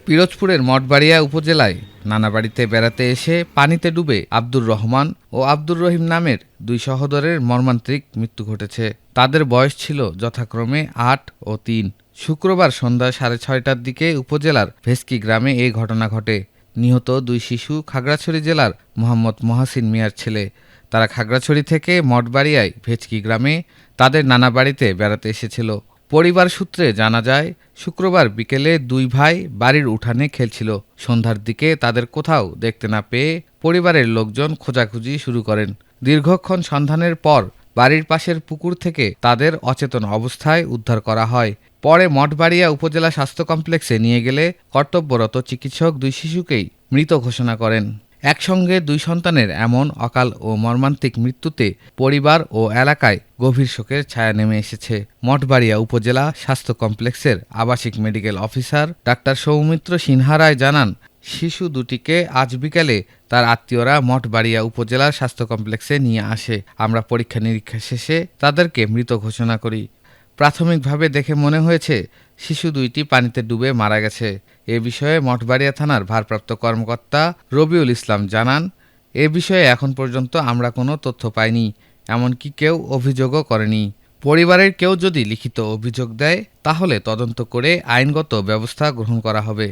পিরোজপুরের মঠবাড়িয়া উপজেলায় নানা বাড়িতে বেড়াতে এসে পানিতে ডুবে আব্দুর রহমান ও আব্দুর রহিম নামের দুই সহোদরের মর্মান্তিক মৃত্যু ঘটেছে। তাদের বয়স ছিল যথাক্রমে ৮ ও ৩। শুক্রবার সন্ধ্যা ৬:৩০টার দিকে উপজেলার ভেস্কি গ্রামে এই ঘটনা ঘটে। নিহত দুই শিশু খাগড়াছড়ি জেলার মোহাম্মদ মহাসিন মিয়ার ছেলে। তারা খাগড়াছড়ি থেকে মঠবাড়িয়ায় ভেচকি গ্রামে তাদের নানা বাড়িতে বেড়াতে এসেছিল। পরিবার সূত্রে জানা যায়, শুক্রবার বিকেলে দুই ভাই বাড়ির উঠানে খেলছিল। সন্ধ্যার দিকে তাদের কোথাও দেখতে না পেয়ে পরিবারের লোকজন খোঁজাখুঁজি শুরু করেন। দীর্ঘক্ষণ সন্ধানের পর বাড়ির পাশের পুকুর থেকে তাদের অচেতন অবস্থায় উদ্ধার করা হয়। পরে মঠবাড়িয়া উপজেলা স্বাস্থ্য কমপ্লেক্সে নিয়ে গেলে কর্তব্যরত চিকিৎসক দুই শিশুকেই মৃত ঘোষণা করেন। একসঙ্গে দুই সন্তানের এমন অকাল ও মর্মান্তিক মৃত্যুতে পরিবার ও এলাকায় গভীর শোকের ছায়া নেমে এসেছে। মঠবাড়িয়া উপজেলা স্বাস্থ্য কমপ্লেক্সের আবাসিক medical officer doctor Soumitra Sinha Roy জানান, শিশু দুটিকে আজ বিকেলে তার আত্মীয়রা মঠবাড়িয়া উপজেলার স্বাস্থ্য কমপ্লেক্সে নিয়ে আসে। আমরা পরীক্ষা নিরীক্ষা শেষে তাদেরকে মৃত ঘোষণা করি। প্রাথমিকভাবে দেখে মনে হয়েছে শিশু দুইটি পানিতে ডুবে মারা গেছে। এ বিষয়ে মঠবাড়িয়া থানার ভারপ্রাপ্ত কর্মকর্তা রবিউল ইসলাম জানান, এ বিষয়ে এখন পর্যন্ত আমরা কোনো তথ্য পাইনি, এমনকি কেউ অভিযোগও করেনি। পরিবারের কেউ যদি লিখিত অভিযোগ দেয় তাহলে তদন্ত করে আইনগত ব্যবস্থা গ্রহণ করা হবে।